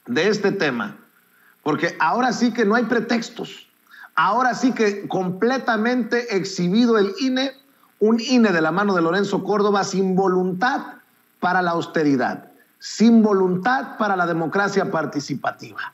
de este tema, porque ahora sí que no hay pretextos, ahora sí que completamente exhibido el INE, un INE de la mano de Lorenzo Córdoba sin voluntad para la austeridad, sin voluntad para la democracia participativa.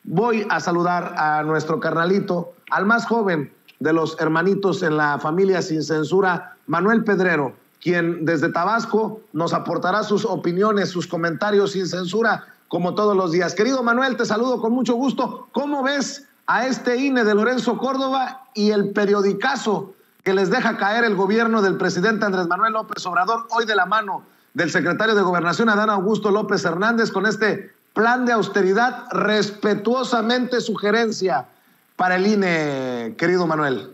Voy a saludar a nuestro carnalito, al más joven de los hermanitos en la familia Sin Censura, Manuel Pedrero, quien desde Tabasco nos aportará sus opiniones, sus comentarios sin censura, como todos los días. Querido Manuel, te saludo con mucho gusto. ¿Cómo ves a este INE de Lorenzo Córdoba y el periodicazo que les deja caer el gobierno del presidente Andrés Manuel López Obrador, hoy de la mano del secretario de Gobernación, Adán Augusto López Hernández, con este plan de austeridad, respetuosamente sugerencia para el INE, querido Manuel?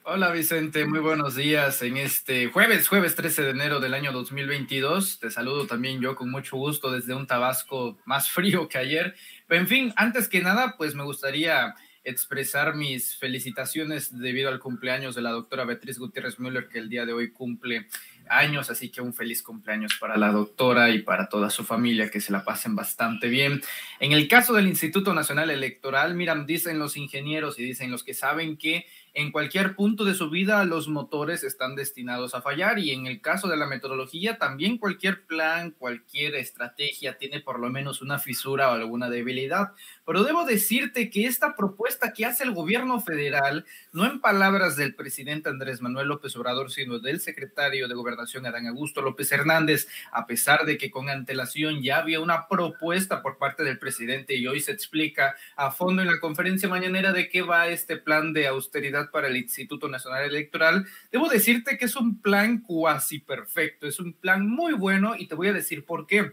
Hola Vicente, muy buenos días en este jueves 13 de enero del año 2022. Te saludo también yo con mucho gusto desde un Tabasco más frío que ayer. Pero en fin, antes que nada, pues me gustaría expresar mis felicitaciones debido al cumpleaños de la doctora Beatriz Gutiérrez Müller, que el día de hoy cumple años, así que un feliz cumpleaños para la doctora y para toda su familia, que se la pasen bastante bien. En el caso del Instituto Nacional Electoral, miran, dicen los ingenieros y dicen los que saben que en cualquier punto de su vida los motores están destinados a fallar, y en el caso de la metodología también cualquier plan, cualquier estrategia tiene por lo menos una fisura o alguna debilidad. Pero debo decirte que esta propuesta que hace el gobierno federal, no en palabras del presidente Andrés Manuel López Obrador, sino del secretario de Gobernación Adán Augusto López Hernández, a pesar de que con antelación ya había una propuesta por parte del presidente y hoy se explica a fondo en la conferencia mañanera de qué va este plan de austeridad para el Instituto Nacional Electoral, debo decirte que es un plan cuasi perfecto, es un plan muy bueno, y te voy a decir por qué.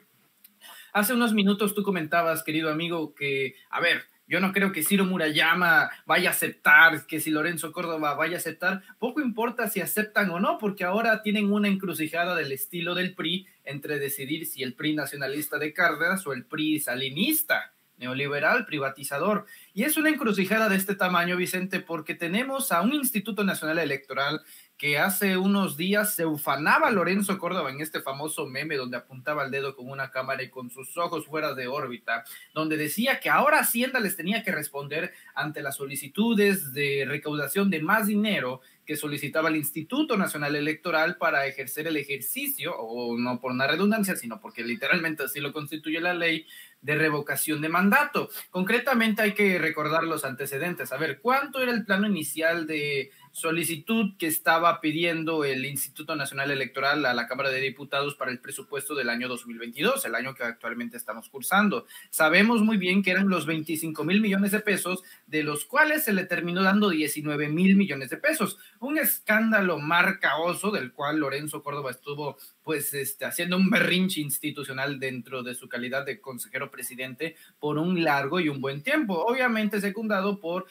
Hace unos minutos tú comentabas, querido amigo, que, a ver, yo no creo que Ciro Murayama vaya a aceptar, que si Lorenzo Córdoba vaya a aceptar, poco importa si aceptan o no, porque ahora tienen una encrucijada del estilo del PRI entre decidir si el PRI nacionalista de Cárdenas o el PRI salinista, neoliberal, privatizador. Y es una encrucijada de este tamaño, Vicente, porque tenemos a un Instituto Nacional Electoral que hace unos días se ufanaba a Lorenzo Córdoba en este famoso meme donde apuntaba el dedo con una cámara y con sus ojos fuera de órbita, donde decía que ahora Hacienda les tenía que responder ante las solicitudes de recaudación de más dinero que solicitaba el Instituto Nacional Electoral para ejercer el ejercicio, o no por una redundancia, sino porque literalmente así lo constituye la ley, de revocación de mandato. Concretamente hay que recordar los antecedentes. A ver, ¿cuánto era el plano inicial de solicitud que estaba pidiendo el Instituto Nacional Electoral a la Cámara de Diputados para el presupuesto del año 2022, el año que actualmente estamos cursando? Sabemos muy bien que eran los 25,000 millones de pesos, de los cuales se le terminó dando 19,000 millones de pesos. Un escándalo marcaoso del cual Lorenzo Córdoba estuvo pues haciendo un berrinche institucional dentro de su calidad de consejero presidente por un largo y un buen tiempo, obviamente secundado por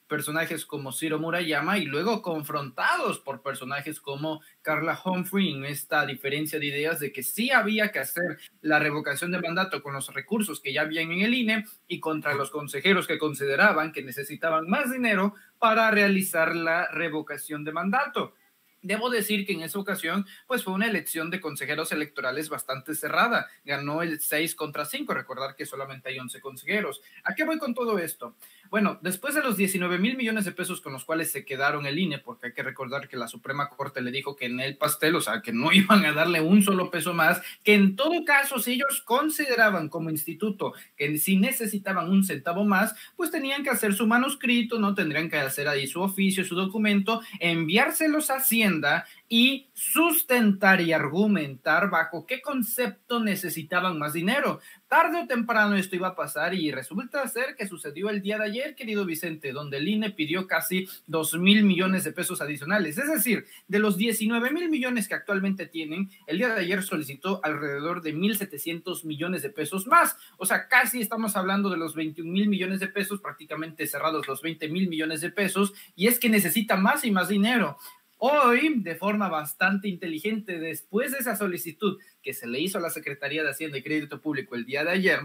personajes como Ciro Murayama y luego confrontados por personajes como Carla Humphrey en esta diferencia de ideas de que sí había que hacer la revocación de mandato con los recursos que ya habían en el INE y contra los consejeros que consideraban que necesitaban más dinero para realizar la revocación de mandato. Debo decir que en esa ocasión pues fue una elección de consejeros electorales bastante cerrada, ganó el 6 contra 5, recordar que solamente hay 11 consejeros. ¿A qué voy con todo esto? Bueno, después de los 19,000 millones de pesos con los cuales se quedaron el INE, porque hay que recordar que la Suprema Corte le dijo que en el pastel, o sea, que no iban a darle un solo peso más, que en todo caso, si ellos consideraban como instituto que si necesitaban un centavo más, pues tenían que hacer su manuscrito, no tendrían que hacer ahí su oficio, su documento, enviárselos a Hacienda y sustentar y argumentar bajo qué concepto necesitaban más dinero. Tarde o temprano esto iba a pasar y resulta ser que sucedió el día de ayer, querido Vicente, donde el INE pidió casi 2,000 millones de pesos adicionales. Es decir, de los 19,000 millones que actualmente tienen, el día de ayer solicitó alrededor de 1,700 millones de pesos más. O sea, casi estamos hablando de los 21,000 millones de pesos, prácticamente cerrados los 20,000 millones de pesos, y es que necesita más y más dinero. Hoy, de forma bastante inteligente, después de esa solicitud que se le hizo a la Secretaría de Hacienda y Crédito Público el día de ayer,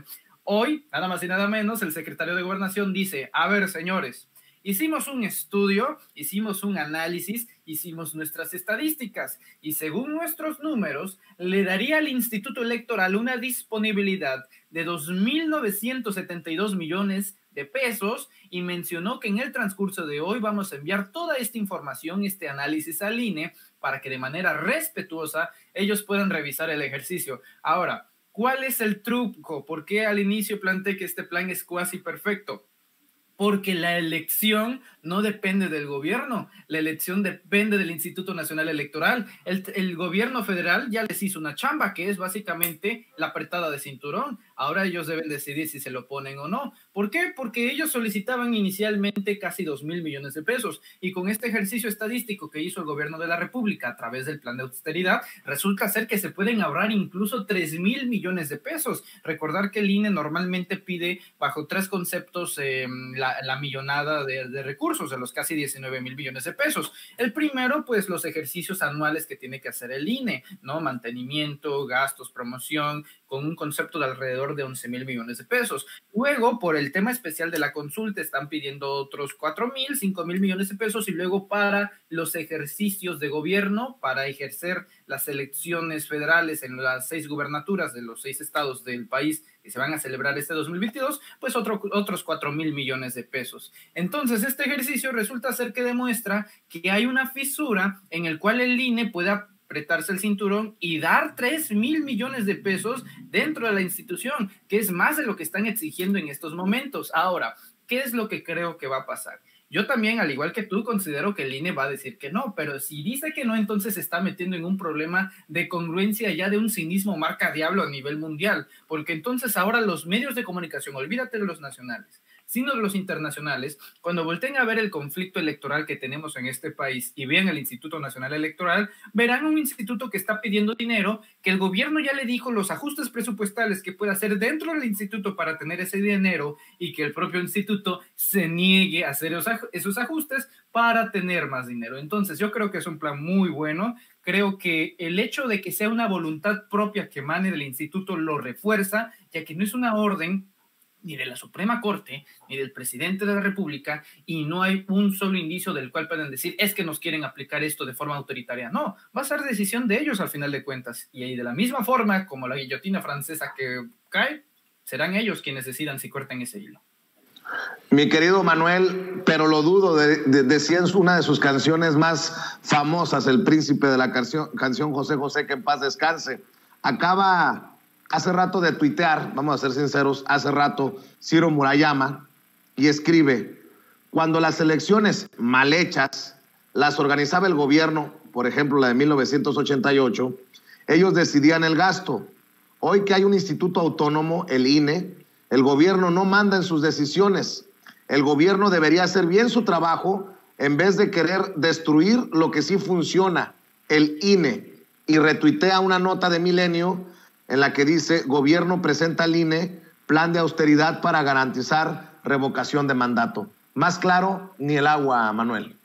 hoy, nada más y nada menos, el secretario de Gobernación dice, a ver, señores, hicimos un estudio, hicimos un análisis, hicimos nuestras estadísticas y según nuestros números, le daría al Instituto Electoral una disponibilidad de 2.972 millones de pesos y mencionó que en el transcurso de hoy vamos a enviar toda esta información, este análisis al INE para que de manera respetuosa ellos puedan revisar el ejercicio. Ahora, ¿cuál es el truco? ¿Por qué al inicio planteé que este plan es cuasi perfecto? Porque la elección no depende del gobierno, la elección depende del Instituto Nacional Electoral. El gobierno federal ya les hizo una chamba, que es básicamente la apretada de cinturón. Ahora ellos deben decidir si se lo ponen o no. ¿Por qué? Porque ellos solicitaban inicialmente casi 2.000 millones de pesos, y con este ejercicio estadístico que hizo el gobierno de la República a través del plan de austeridad, resulta ser que se pueden ahorrar incluso 3.000 millones de pesos. Recordar que el INE normalmente pide bajo tres conceptos la millonada de recursos, de los casi 19.000 millones de pesos. El primero, pues los ejercicios anuales que tiene que hacer el INE, ¿no? Mantenimiento, gastos, promoción, con un concepto de alrededor de 11.000 millones de pesos. Luego, por el tema especial de la consulta, están pidiendo otros 4.000, 5.000 millones de pesos, y luego para los ejercicios de gobierno, para ejercer las elecciones federales en las 6 gubernaturas de los 6 estados del país que se van a celebrar este 2022, pues otros 4.000 millones de pesos. Entonces, este ejercicio resulta ser que demuestra que hay una fisura en el cual el INE puede apretarse el cinturón y dar 3.000 millones de pesos dentro de la institución, que es más de lo que están exigiendo en estos momentos. Ahora, ¿qué es lo que creo que va a pasar? Yo también, al igual que tú, considero que el INE va a decir que no, pero si dice que no, entonces se está metiendo en un problema de congruencia ya de un cinismo marca diablo a nivel mundial, porque entonces ahora los medios de comunicación, olvídate de los nacionales, sino de los internacionales, cuando volteen a ver el conflicto electoral que tenemos en este país y vean el Instituto Nacional Electoral, verán un instituto que está pidiendo dinero, que el gobierno ya le dijo los ajustes presupuestales que puede hacer dentro del instituto para tener ese dinero, y que el propio instituto se niegue a hacer esos ajustes para tener más dinero. Entonces yo creo que es un plan muy bueno. Creo que el hecho de que sea una voluntad propia que emane del instituto lo refuerza, ya que no es una orden ni de la Suprema Corte, ni del presidente de la República, y no hay un solo indicio del cual puedan decir, es que nos quieren aplicar esto de forma autoritaria. No, va a ser decisión de ellos al final de cuentas, y de la misma forma como la guillotina francesa que cae, serán ellos quienes decidan si cortan ese hilo. Mi querido Manuel, pero lo dudo, decía en una de sus canciones más famosas, el príncipe de la canción José José, que en paz descanse, acaba hace rato de tuitear, vamos a ser sinceros, hace rato Ciro Murayama, y escribe: cuando las elecciones mal hechas las organizaba el gobierno, por ejemplo la de 1988, ellos decidían el gasto. Hoy que hay un instituto autónomo, el INE, el gobierno no manda en sus decisiones. El gobierno debería hacer bien su trabajo en vez de querer destruir lo que sí funciona, el INE. Y retuitea una nota de Milenio en la que dice: gobierno presenta al INE plan de austeridad para garantizar revocación de mandato. Más claro, ni el agua, Manuel.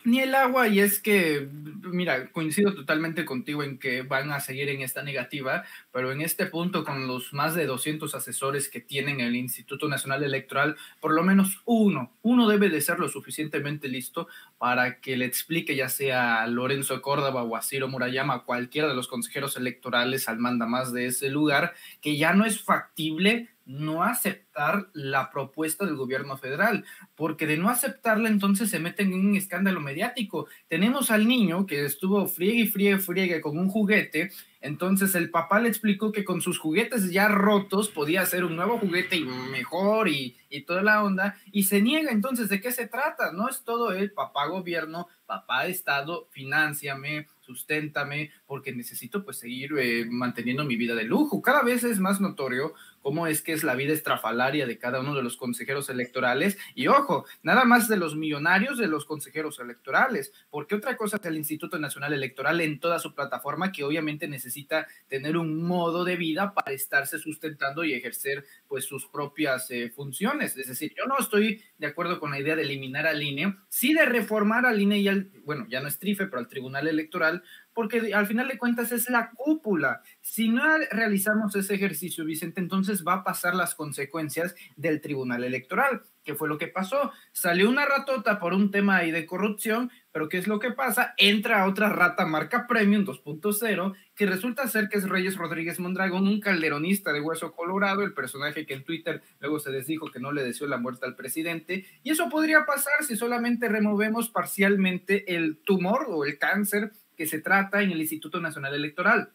Ni el agua, y es que, mira, coincido totalmente contigo en que van a seguir en esta negativa, pero en este punto, con los más de 200 asesores que tienen el Instituto Nacional Electoral, por lo menos uno debe de ser lo suficientemente listo para que le explique, ya sea a Lorenzo Córdoba o a Ciro Murayama, a cualquiera de los consejeros electorales al mandamás de ese lugar, que ya no es factible no aceptar la propuesta del gobierno federal, porque de no aceptarla entonces se meten en un escándalo mediático. Tenemos al niño que estuvo friegue con un juguete, entonces el papá le explicó que con sus juguetes ya rotos podía hacer un nuevo juguete y mejor y toda la onda, y se niega. Entonces, ¿de qué se trata? No es todo el papá gobierno, papá Estado, finánciame, susténtame, porque necesito pues seguir manteniendo mi vida de lujo. Cada vez es más notorio cómo es que es la vida estrafalaria de cada uno de los consejeros electorales, y ojo, nada más de los millonarios de los consejeros electorales, porque otra cosa es el Instituto Nacional Electoral en toda su plataforma, que obviamente necesita tener un modo de vida para estarse sustentando y ejercer pues sus propias funciones. Es decir, yo no estoy de acuerdo con la idea de eliminar al INE, sí de reformar al INE y ya no es TRIFE, pero al Tribunal Electoral, porque al final de cuentas es la cúpula. Si no realizamos ese ejercicio, Vicente, entonces va a pasar las consecuencias del Tribunal Electoral. ¿Qué fue lo que pasó? Salió una ratota por un tema ahí de corrupción, pero ¿qué es lo que pasa? Entra otra rata marca Premium 2.0, que resulta ser que es Reyes Rodríguez Mondragón, un calderonista de hueso colorado, el personaje que en Twitter luego se desdijo que no le deseó la muerte al presidente, y eso podría pasar si solamente removemos parcialmente el tumor o el cáncer que se trata en el Instituto Nacional Electoral.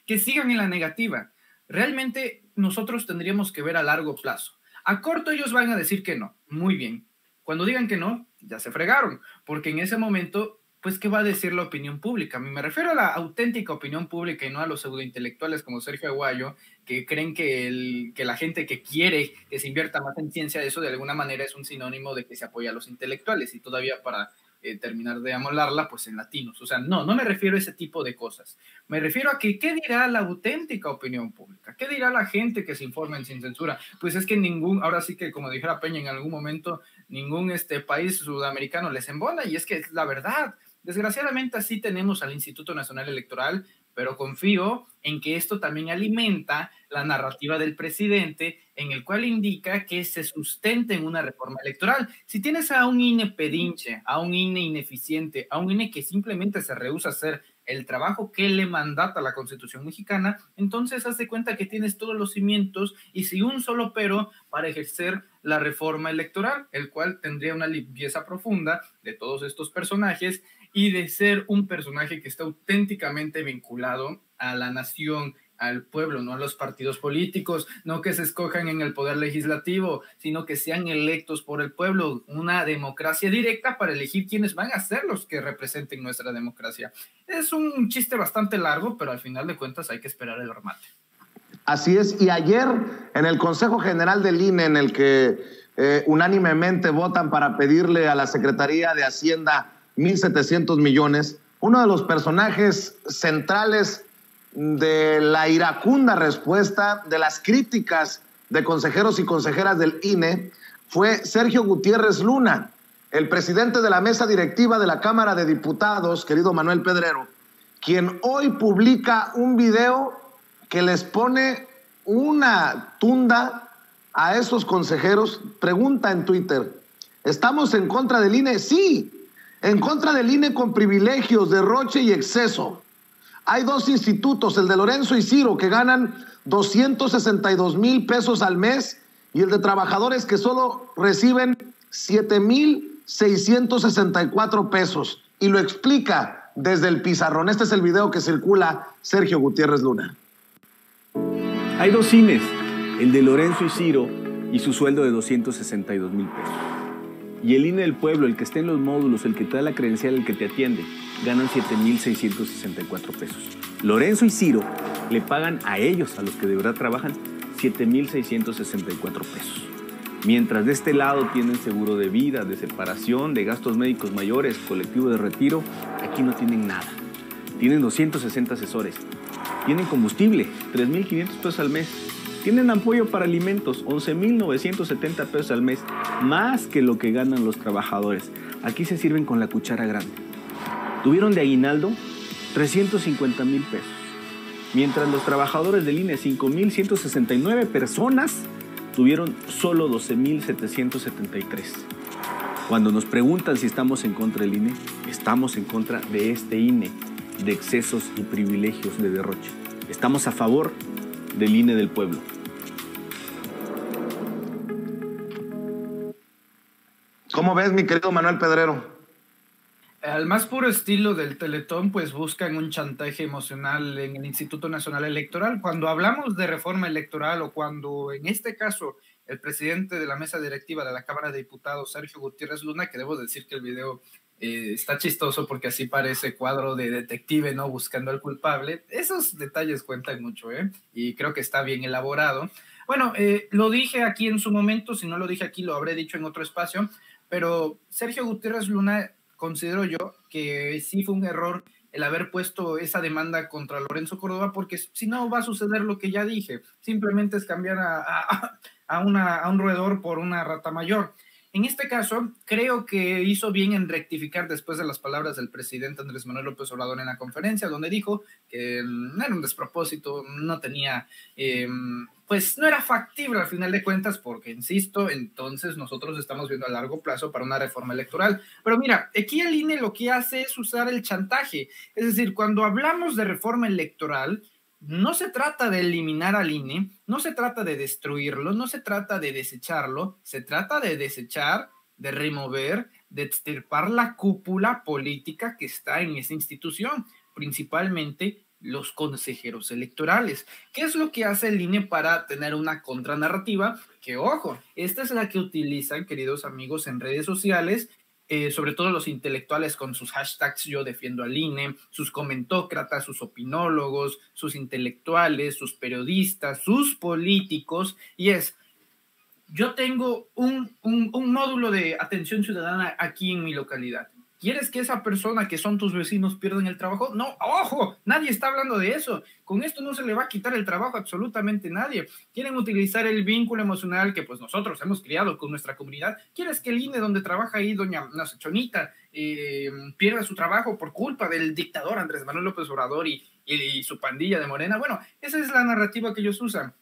Que sigan en la negativa. Realmente nosotros tendríamos que ver a largo plazo. A corto ellos van a decir que no, muy bien. Cuando digan que no, ya se fregaron, porque en ese momento, pues, ¿qué va a decir la opinión pública? A mí me refiero a la auténtica opinión pública y no a los pseudointelectuales como Sergio Aguayo, que creen que la gente que quiere que se invierta más en ciencia, eso de alguna manera es un sinónimo de que se apoya a los intelectuales, y todavía para terminar de amolarla, pues en latinos. O sea, no me refiero a ese tipo de cosas. Me refiero a que, ¿qué dirá la auténtica opinión pública? ¿Qué dirá la gente que se informa sin censura? Pues es que ahora sí que, como dijera Peña en algún momento, ningún país sudamericano les embona, y es que es la verdad. Desgraciadamente así tenemos al Instituto Nacional Electoral, pero confío en que esto también alimenta la narrativa del presidente, en el cual indica que se sustente en una reforma electoral. Si tienes a un INE pedinche, a un INE ineficiente, a un INE que simplemente se rehúsa a hacer el trabajo que le mandata la Constitución mexicana, entonces haz de cuenta que tienes todos los cimientos y sin un solo pero para ejercer la reforma electoral, el cual tendría una limpieza profunda de todos estos personajes y de ser un personaje que está auténticamente vinculado a la nación, al pueblo, no a los partidos políticos, no que se escojan en el poder legislativo, sino que sean electos por el pueblo, una democracia directa para elegir quiénes van a ser los que representen nuestra democracia. Es un chiste bastante largo, pero al final de cuentas hay que esperar el remate. Así es, y ayer en el Consejo General del INE, en el que unánimemente votan para pedirle a la Secretaría de Hacienda 1,700 millones, uno de los personajes centrales de la iracunda respuesta de las críticas de consejeros y consejeras del INE fue Sergio Gutiérrez Luna, el presidente de la mesa directiva de la Cámara de Diputados, querido Manuel Pedrero, quien hoy publica un video que les pone una tunda a esos consejeros. Pregunta en Twitter: ¿estamos en contra del INE? Sí, en contra del INE con privilegios, derroche y exceso. Hay dos institutos, el de Lorenzo y Ciro, que ganan 262,000 pesos al mes, y el de trabajadores que solo reciben 7,664 pesos. Y lo explica desde el pizarrón. Este es el video que circula Sergio Gutiérrez Luna. Hay dos INEs, el de Lorenzo y Ciro y su sueldo de 262,000 pesos. Y el INE del pueblo, el que está en los módulos, el que te da la credencial, el que te atiende, ganan 7,664 pesos. Lorenzo y Ciro le pagan a ellos, a los que de verdad trabajan, 7,664 pesos. Mientras de este lado tienen seguro de vida, de separación, de gastos médicos mayores, colectivo de retiro, aquí no tienen nada. Tienen 260 asesores. Tienen combustible, 3,500 pesos al mes. Tienen apoyo para alimentos, 11,970 pesos al mes, más que lo que ganan los trabajadores. Aquí se sirven con la cuchara grande. Tuvieron de aguinaldo 350,000 pesos. Mientras los trabajadores del INE, 5,169 personas, tuvieron solo 12,773. Cuando nos preguntan si estamos en contra del INE, estamos en contra de este INE, de excesos y privilegios de derroche. Estamos a favor del INE del pueblo. ¿Cómo ves, mi querido Manuel Pedrero? Al más puro estilo del Teletón, pues buscan un chantaje emocional en el Instituto Nacional Electoral. Cuando hablamos de reforma electoral, o cuando en este caso el presidente de la mesa directiva de la Cámara de Diputados, Sergio Gutiérrez Luna, que debo decir que el video está chistoso porque así parece cuadro de detective, ¿no? Buscando al culpable. Esos detalles cuentan mucho, ¿eh? Y creo que está bien elaborado. Bueno, lo dije aquí en su momento, si no lo dije aquí lo habré dicho en otro espacio, pero Sergio Gutiérrez Luna, considero yo que sí fue un error el haber puesto esa demanda contra Lorenzo Córdoba, porque si no va a suceder lo que ya dije, simplemente es cambiar a un roedor por una rata mayor. En este caso, creo que hizo bien en rectificar después de las palabras del presidente Andrés Manuel López Obrador en la conferencia, donde dijo que no era un despropósito, no tenía, pues no era factible al final de cuentas, porque, insisto, entonces nosotros estamos viendo a largo plazo para una reforma electoral. Pero mira, aquí el INE lo que hace es usar el chantaje. Es decir, cuando hablamos de reforma electoral, no se trata de eliminar al INE, no se trata de destruirlo, no se trata de desecharlo, se trata de desechar, de remover, de extirpar la cúpula política que está en esa institución, principalmente los consejeros electorales. ¿Qué es lo que hace el INE para tener una contranarrativa? Que, ojo, esta es la que utilizan, queridos amigos, en redes sociales, sobre todo los intelectuales con sus hashtags yo defiendo al INE, sus comentócratas, sus opinólogos, sus intelectuales, sus periodistas, sus políticos, y es, yo tengo un módulo de atención ciudadana aquí en mi localidad. ¿Quieres que esa persona que son tus vecinos pierdan el trabajo? No, ojo, nadie está hablando de eso. Con esto no se le va a quitar el trabajo a absolutamente nadie. Quieren utilizar el vínculo emocional que pues nosotros hemos creado con nuestra comunidad. ¿Quieres que el INE donde trabaja ahí doña Chonita pierda su trabajo por culpa del dictador Andrés Manuel López Obrador y su pandilla de Morena? Bueno, esa es la narrativa que ellos usan.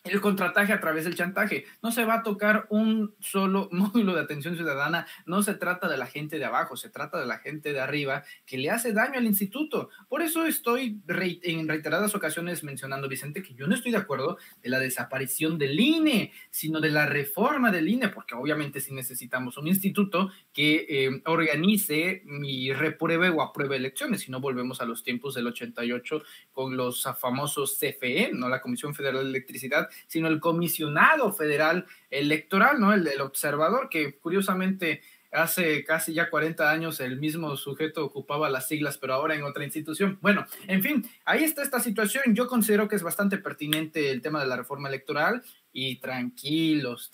El contrataje a través del chantaje. No se va a tocar un solo módulo de atención ciudadana, no se trata de la gente de abajo, se trata de la gente de arriba que le hace daño al instituto. Por eso estoy en reiteradas ocasiones mencionando, Vicente, que yo no estoy de acuerdo de la desaparición del INE, sino de la reforma del INE, porque obviamente sí necesitamos un instituto que organice y repruebe o apruebe elecciones, si no volvemos a los tiempos del 88 con los famosos CFE, no la Comisión Federal de Electricidad, sino el comisionado federal electoral, ¿no? El observador, que curiosamente hace casi ya 40 años el mismo sujeto ocupaba las siglas, pero ahora en otra institución. Bueno, en fin, ahí está esta situación. Yo considero que es bastante pertinente el tema de la reforma electoral y tranquilos.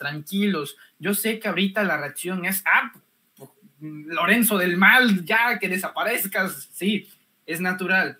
Yo sé que ahorita la reacción es, Lorenzo del mal, ya que desaparezcas. Sí, es natural,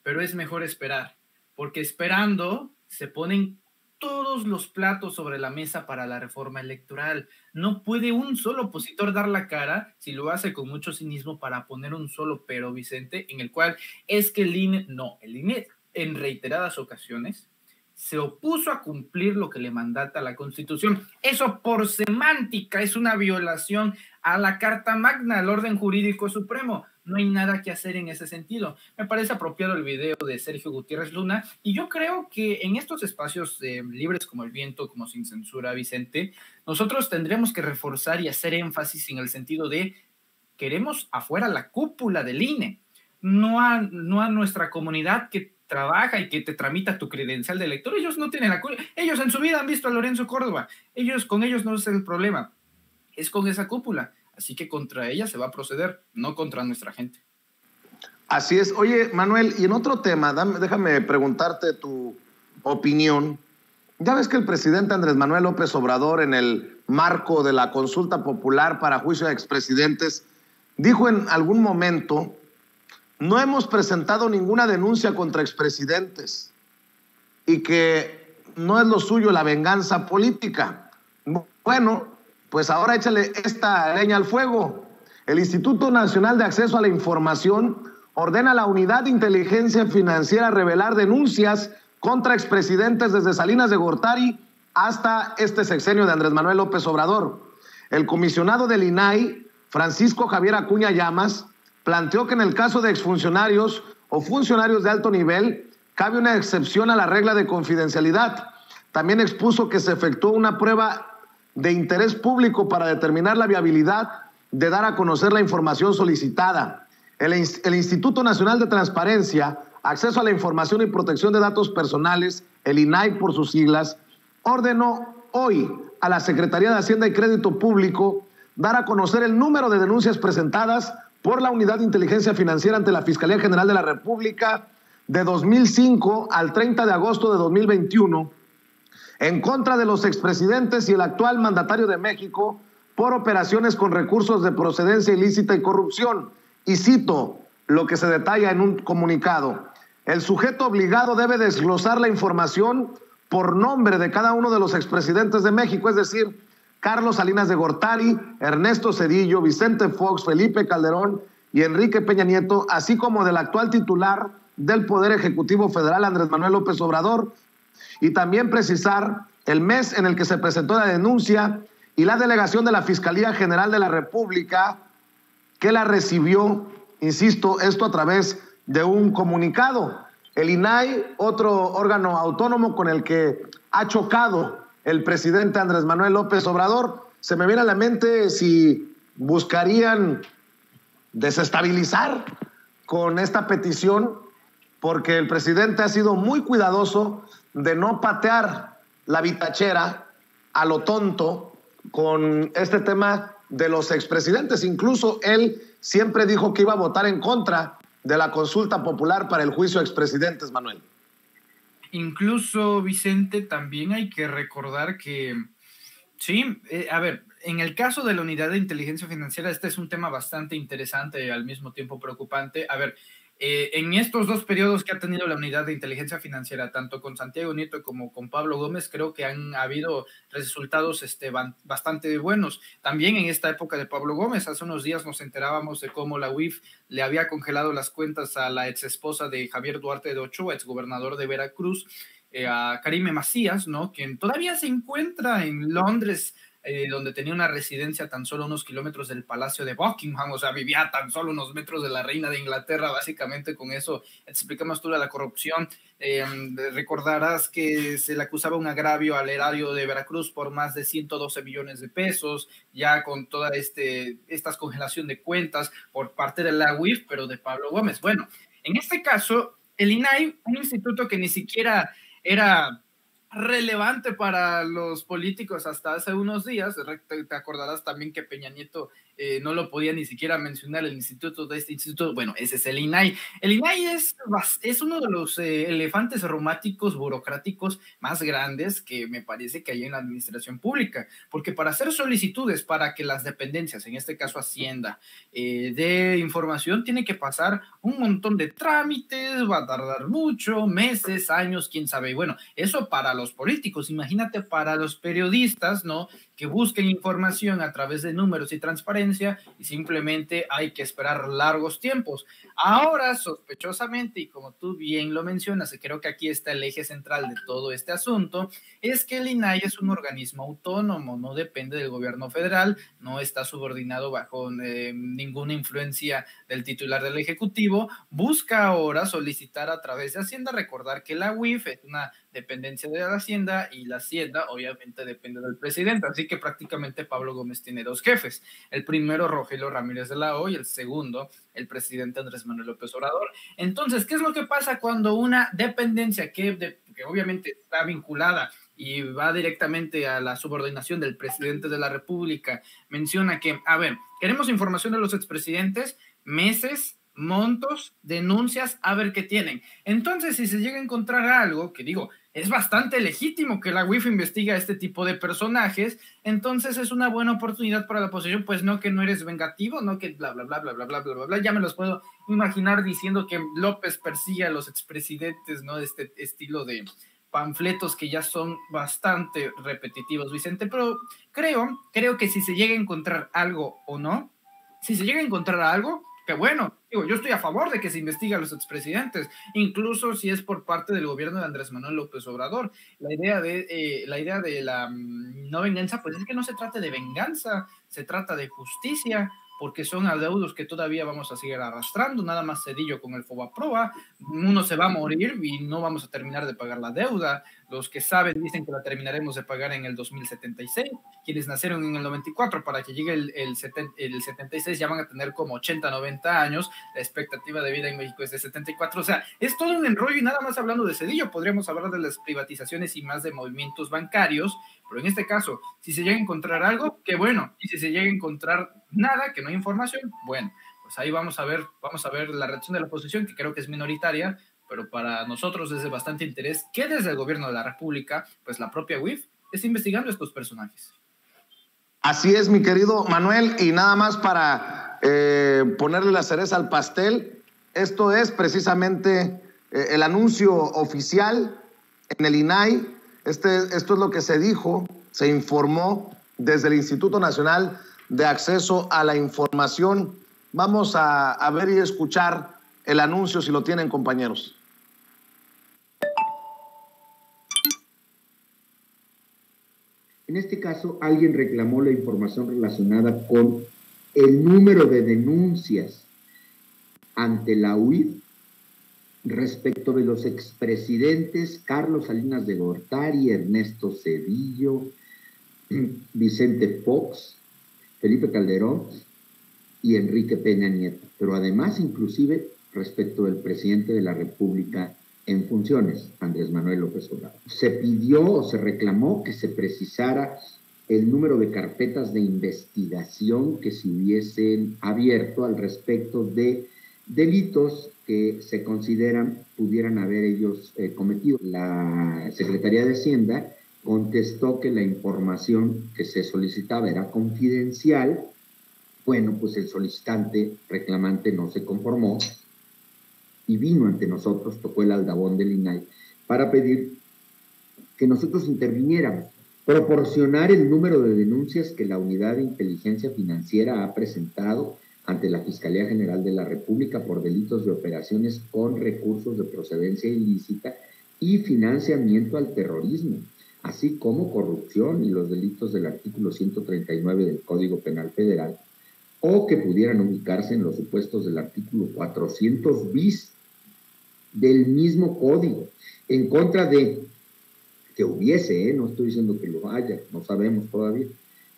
pero es mejor esperar, porque esperando se ponen todos los platos sobre la mesa para la reforma electoral. No puede un solo opositor dar la cara, si lo hace con mucho cinismo, para poner un solo pero, Vicente, en el cual es que el INE en reiteradas ocasiones se opuso a cumplir lo que le mandata la Constitución. Eso por semántica es una violación a la Carta Magna, al orden jurídico supremo. No hay nada que hacer en ese sentido. Me parece apropiado el video de Sergio Gutiérrez Luna y yo creo que en estos espacios libres como el viento, como Sin Censura, Vicente, nosotros tendremos que reforzar y hacer énfasis en el sentido de queremos afuera la cúpula del INE, no a nuestra comunidad que trabaja y que te tramita tu credencial de elector. Ellos no tienen la culpa. Ellos en su vida han visto a Lorenzo Córdoba. Con ellos no es el problema. Es con esa cúpula. Así que contra ella se va a proceder, no contra nuestra gente. Así es. Oye, Manuel, y en otro tema, déjame preguntarte tu opinión. Ya ves que el presidente Andrés Manuel López Obrador, en el marco de la consulta popular para juicio de expresidentes, dijo en algún momento: no hemos presentado ninguna denuncia contra expresidentes y que no es lo suyo la venganza política. Bueno, pues ahora échale esta leña al fuego. El Instituto Nacional de Acceso a la Información ordena a la Unidad de Inteligencia Financiera revelar denuncias contra expresidentes desde Salinas de Gortari hasta este sexenio de Andrés Manuel López Obrador. El comisionado del INAI, Francisco Javier Acuña Llamas, planteó que en el caso de exfuncionarios o funcionarios de alto nivel cabe una excepción a la regla de confidencialidad. También expuso que se efectuó una prueba de interés público para determinar la viabilidad de dar a conocer la información solicitada. El Instituto Nacional de Transparencia, Acceso a la Información y Protección de Datos Personales, el INAI por sus siglas, ordenó hoy a la Secretaría de Hacienda y Crédito Público dar a conocer el número de denuncias presentadas por la Unidad de Inteligencia Financiera ante la Fiscalía General de la República de 2005 al 30 de agosto de 2021 en contra de los expresidentes y el actual mandatario de México por operaciones con recursos de procedencia ilícita y corrupción. Y cito lo que se detalla en un comunicado: el sujeto obligado debe desglosar la información por nombre de cada uno de los expresidentes de México, es decir, Carlos Salinas de Gortari, Ernesto Zedillo, Vicente Fox, Felipe Calderón y Enrique Peña Nieto, así como del actual titular del Poder Ejecutivo Federal, Andrés Manuel López Obrador, y también precisar el mes en el que se presentó la denuncia y la delegación de la Fiscalía General de la República que la recibió, insisto, esto a través de un comunicado. El INAI, otro órgano autónomo con el que ha chocado el presidente Andrés Manuel López Obrador, se me viene a la mente si buscarían desestabilizar con esta petición, porque el presidente ha sido muy cuidadoso de no patear la vitachera a lo tonto con este tema de los expresidentes. Incluso él siempre dijo que iba a votar en contra de la consulta popular para el juicio a expresidentes, Manuel. Incluso, Vicente, también hay que recordar que, sí, a ver, en el caso de la unidad de inteligencia financiera, este es un tema bastante interesante y al mismo tiempo preocupante. A ver, en estos dos periodos que ha tenido la unidad de inteligencia financiera, tanto con Santiago Nieto como con Pablo Gómez, creo que han habido resultados bastante buenos. También en esta época de Pablo Gómez, hace unos días nos enterábamos de cómo la UIF le había congelado las cuentas a la ex esposa de Javier Duarte de Ochoa, ex gobernador de Veracruz, a Karime Macías, ¿no? Quien todavía se encuentra en Londres, donde tenía una residencia tan solo unos kilómetros del Palacio de Buckingham, o sea, vivía tan solo unos metros de la reina de Inglaterra. Básicamente con eso explicamos toda la corrupción. Recordarás que se le acusaba un agravio al erario de Veracruz por más de 112 millones de pesos, ya con toda esta congelación de cuentas por parte de la UIF, pero de Pablo Gómez. Bueno, en este caso, el INAI, un instituto que ni siquiera era relevante para los políticos hasta hace unos días. Te acordarás también que Peña Nieto no lo podía ni siquiera mencionar, el instituto de este instituto. Bueno, ese es el INAI. El INAI es uno de los elefantes reumáticos burocráticos más grandes que me parece que hay en la administración pública, porque para hacer solicitudes para que las dependencias, en este caso Hacienda, de información, tiene que pasar un montón de trámites, va a tardar mucho, meses, años, quién sabe. Y bueno, eso para los políticos, imagínate para los periodistas, ¿no? Que busquen información a través de números y transparencia, y simplemente hay que esperar largos tiempos. Ahora, sospechosamente, y como tú bien lo mencionas, y creo que aquí está el eje central de todo este asunto, es que el INAI es un organismo autónomo, no depende del gobierno federal, no está subordinado bajo ninguna influencia del titular del Ejecutivo. Busca ahora solicitar a través de Hacienda. Recordar que la UIF es una dependencia de la Hacienda, y la Hacienda obviamente depende del presidente, así que prácticamente Pablo Gómez tiene dos jefes: el primero Rogelio Ramírez de la O, y el segundo el presidente Andrés Manuel López Obrador. Entonces, ¿qué es lo que pasa cuando una dependencia que obviamente está vinculada y va directamente a la subordinación del presidente de la República menciona que, a ver, queremos información de los expresidentes, meses, montos, denuncias, a ver qué tienen? Entonces, si se llega a encontrar algo, que digo, es bastante legítimo que la UIF investigue a este tipo de personajes, entonces es una buena oportunidad para la oposición, pues no, que no eres vengativo, no que bla, bla, bla, bla, bla, bla, bla, bla, bla. Ya me los puedo imaginar diciendo que López persigue a los expresidentes, ¿no? De este estilo de panfletos que ya son bastante repetitivos, Vicente, pero creo que si se llega a encontrar algo o no, si se llega a encontrar algo, que bueno, digo, yo estoy a favor de que se investigue a los expresidentes, incluso si es por parte del gobierno de Andrés Manuel López Obrador. La idea de la no venganza, pues es que no se trata de venganza, se trata de justicia, porque son adeudos que todavía vamos a seguir arrastrando. Nada más Zedillo con el Fobaproa, uno se va a morir y no vamos a terminar de pagar la deuda. Los que saben dicen que la terminaremos de pagar en el 2076. Quienes nacieron en el 94, para que llegue el 76 ya van a tener como 80, 90 años. La expectativa de vida en México es de 74. O sea, es todo un enrollo, y nada más hablando de Zedillo podríamos hablar de las privatizaciones y más de movimientos bancarios. Pero en este caso, si se llega a encontrar algo, qué bueno. Y si se llega a encontrar nada, que no hay información, bueno, pues ahí vamos a ver la reacción de la oposición, que creo que es minoritaria, pero para nosotros es de bastante interés que desde el gobierno de la República, pues la propia UIF esté investigando a estos personajes. Así es, mi querido Manuel, y nada más para ponerle la cereza al pastel, esto es precisamente el anuncio oficial en el INAI. Esto es lo que se dijo, se informó desde el Instituto Nacional de Acceso a la Información. Vamos a ver y escuchar el anuncio, si lo tienen, compañeros. En este caso, alguien reclamó la información relacionada con el número de denuncias ante la UIF respecto de los expresidentes Carlos Salinas de Gortari, Ernesto Zedillo, Vicente Fox, Felipe Calderón y Enrique Peña Nieto, pero además inclusive respecto del presidente de la República en funciones, Andrés Manuel López Obrador. Se pidió o se reclamó que se precisara el número de carpetas de investigación que se hubiesen abierto al respecto de delitos que se consideran pudieran haber ellos cometido. La Secretaría de Hacienda contestó que la información que se solicitaba era confidencial. Bueno, pues el solicitante reclamante no se conformó y vino ante nosotros, tocó el aldabón del INAI, para pedir que nosotros interviniéramos, proporcionar el número de denuncias que la Unidad de Inteligencia Financiera ha presentado ante la Fiscalía General de la República por delitos de operaciones con recursos de procedencia ilícita y financiamiento al terrorismo, así como corrupción y los delitos del artículo 139 del Código Penal Federal, o que pudieran ubicarse en los supuestos del artículo 400 bis del mismo código, en contra de que hubiese, no estoy diciendo que lo haya, no sabemos todavía,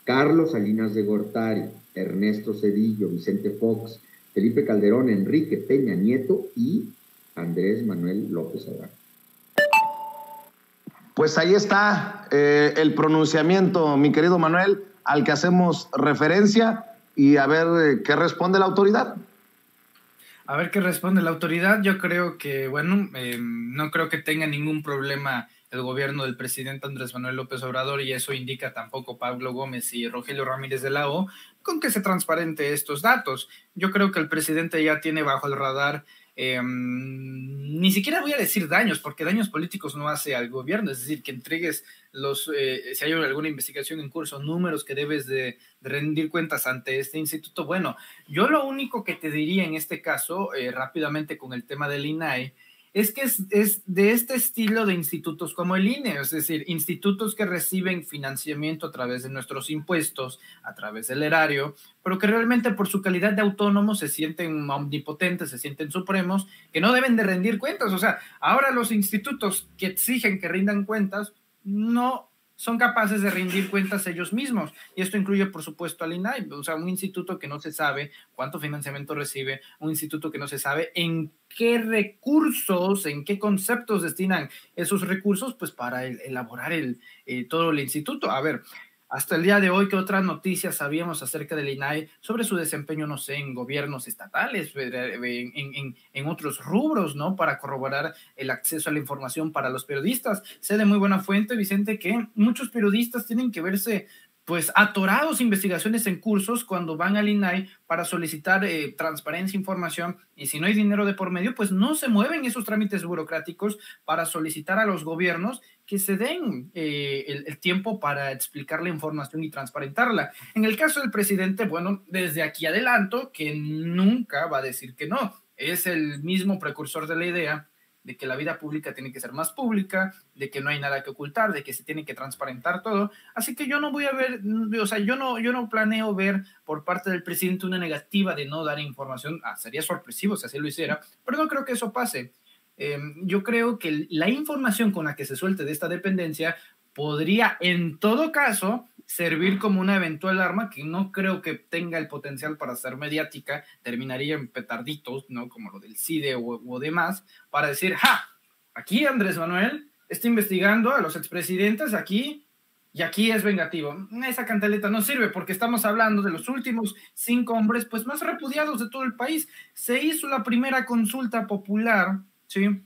Carlos Salinas de Gortari, Ernesto Zedillo, Vicente Fox, Felipe Calderón, Enrique Peña Nieto y Andrés Manuel López Obrador. Pues ahí está el pronunciamiento, mi querido Manuel, al que hacemos referencia, y a ver qué responde la autoridad. A ver qué responde la autoridad. Yo creo que, bueno, no creo que tenga ningún problema el gobierno del presidente Andrés Manuel López Obrador, y eso indica tampoco Pablo Gómez y Rogelio Ramírez de la O, con que se transparente estos datos. Yo creo que el presidente ya tiene bajo el radar, ni siquiera voy a decir daños, porque daños políticos no hace al gobierno, es decir, que entregues si hay alguna investigación en curso, números que debes de rendir cuentas ante este instituto. Bueno, yo lo único que te diría en este caso, rápidamente con el tema del INAI, es que es de este estilo de institutos como el INE, es decir, institutos que reciben financiamiento a través de nuestros impuestos, a través del erario, pero que realmente por su calidad de autónomos se sienten omnipotentes, se sienten supremos, que no deben de rendir cuentas. O sea, ahora los institutos que exigen que rindan cuentas no son capaces de rendir cuentas ellos mismos, y esto incluye por supuesto al INAI, o sea, un instituto que no se sabe cuánto financiamiento recibe, un instituto que no se sabe en qué recursos, en qué conceptos destinan esos recursos, pues para elaborar todo el instituto. A ver, hasta el día de hoy, ¿qué otras noticias sabíamos acerca del INAI sobre su desempeño, no sé, en gobiernos estatales, en otros rubros, ¿no? Para corroborar el acceso a la información para los periodistas. Sé de muy buena fuente, Vicente, que muchos periodistas tienen que verse pues atorados investigaciones en cursos cuando van al INAI para solicitar transparencia, información, y si no hay dinero de por medio, pues no se mueven esos trámites burocráticos para solicitar a los gobiernos que se den el tiempo para explicar la información y transparentarla. En el caso del presidente, bueno, desde aquí adelanto que nunca va a decir que no. Es el mismo precursor de la idea de que la vida pública tiene que ser más pública, de que no hay nada que ocultar, de que se tiene que transparentar todo. Así que yo no voy a ver, o sea, yo no planeo ver por parte del presidente una negativa de no dar información. Sería sorpresivo si así lo hiciera, pero no creo que eso pase. Yo creo que la información con la que se suelte de esta dependencia podría, en todo caso, servir como una eventual arma que no creo que tenga el potencial para ser mediática, terminaría en petarditos, ¿no? Como lo del CIDE o demás, para decir, ¡ja! Aquí Andrés Manuel está investigando a los expresidentes aquí, y aquí es vengativo. Esa cantaleta no sirve, porque estamos hablando de los últimos 5 hombres pues más repudiados de todo el país. Se hizo la primera consulta popular, ¿sí?,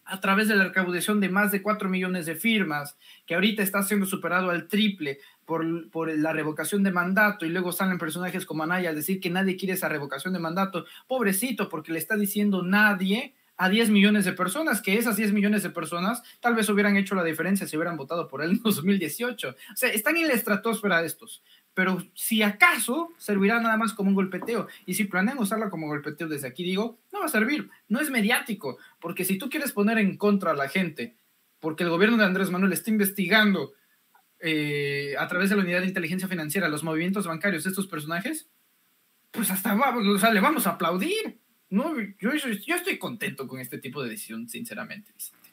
a través de la recaudación de más de 4 millones de firmas, que ahorita está siendo superado al triple por la revocación de mandato, y luego salen personajes como Anaya a decir que nadie quiere esa revocación de mandato. Pobrecito, porque le está diciendo nadie a 10 millones de personas, que esas 10 millones de personas tal vez hubieran hecho la diferencia si hubieran votado por él en 2018. O sea, están en la estratosfera estos, pero si acaso servirá nada más como un golpeteo, y si planean usarla como golpeteo desde aquí, digo, no va a servir, no es mediático, porque si tú quieres poner en contra a la gente, porque el gobierno de Andrés Manuel está investigando a través de la unidad de inteligencia financiera los movimientos bancarios de estos personajes, pues hasta vamos, o sea, le vamos a aplaudir. No, yo estoy contento con este tipo de decisión, sinceramente, Vicente.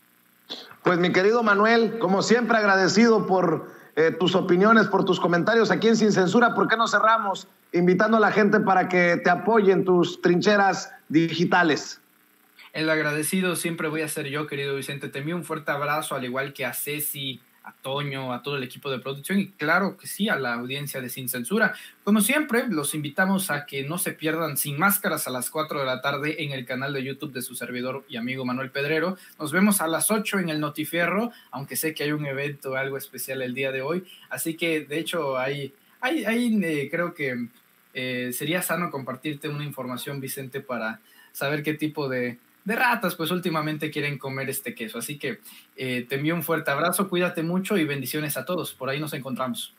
Pues mi querido Manuel, como siempre agradecido por tus opiniones, por tus comentarios aquí en Sin Censura. ¿Por qué no cerramos invitando a la gente para que te apoye en tus trincheras digitales? El agradecido siempre voy a ser yo, querido Vicente. Te envío un fuerte abrazo, al igual que a Ceci, a Toño, a todo el equipo de producción y claro que sí, a la audiencia de Sin Censura. Como siempre, los invitamos a que no se pierdan Sin Máscaras a las 4 de la tarde en el canal de YouTube de su servidor y amigo Manuel Pedrero. Nos vemos a las 8 en el Notifierro, aunque sé que hay un evento, algo especial el día de hoy. Así que, de hecho, creo que sería sano compartirte una información, Vicente, para saber qué tipo de ratas, pues últimamente quieren comer este queso. Así que te envío un fuerte abrazo, cuídate mucho y bendiciones a todos. Por ahí nos encontramos.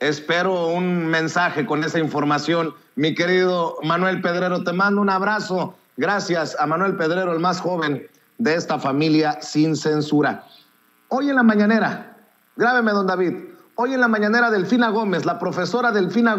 Espero un mensaje con esa información, mi querido Manuel Pedrero. Te mando un abrazo. Gracias a Manuel Pedrero, el más joven de esta familia Sin Censura. Hoy en la mañanera, grábeme, don David, hoy en la mañanera Delfina Gómez, la profesora Delfina